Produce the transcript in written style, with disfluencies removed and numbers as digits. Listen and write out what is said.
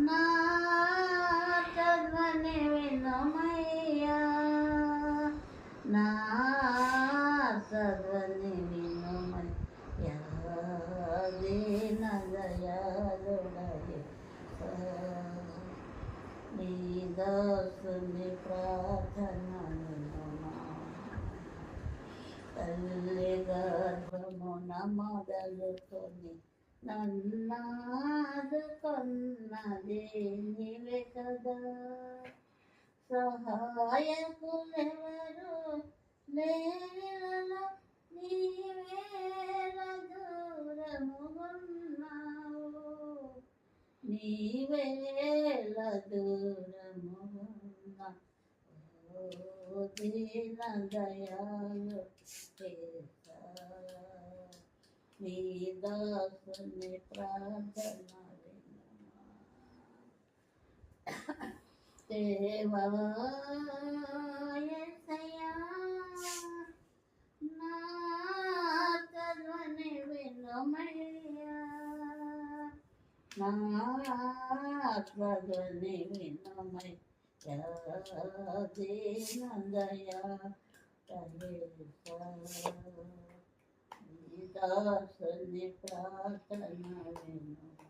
నా చల్లని వినుమయ్యా, నా చల్లని వినుమయ్యా, దీన దయాళుడయ్యా, నీ దాసుని ప్రార్థన వినుమా. తల్లి గర్భమున మొదలుకొని నన్నాదుకొన్నది నీవే కదా, సహాయకులెవరు లేనిలో నీవేల దూరమున్నావు, నీవేల దూరమున్నావు, దీన దయాళు నీ దాసుని ప్రార్థన వినుమా. దేవా యేసయ్యా, నా చల్లని వినుమయ్యా, నా చల్లని వినుమయ్యా, దీన దయాళు దాసుని ప్రార్థన వినుమా.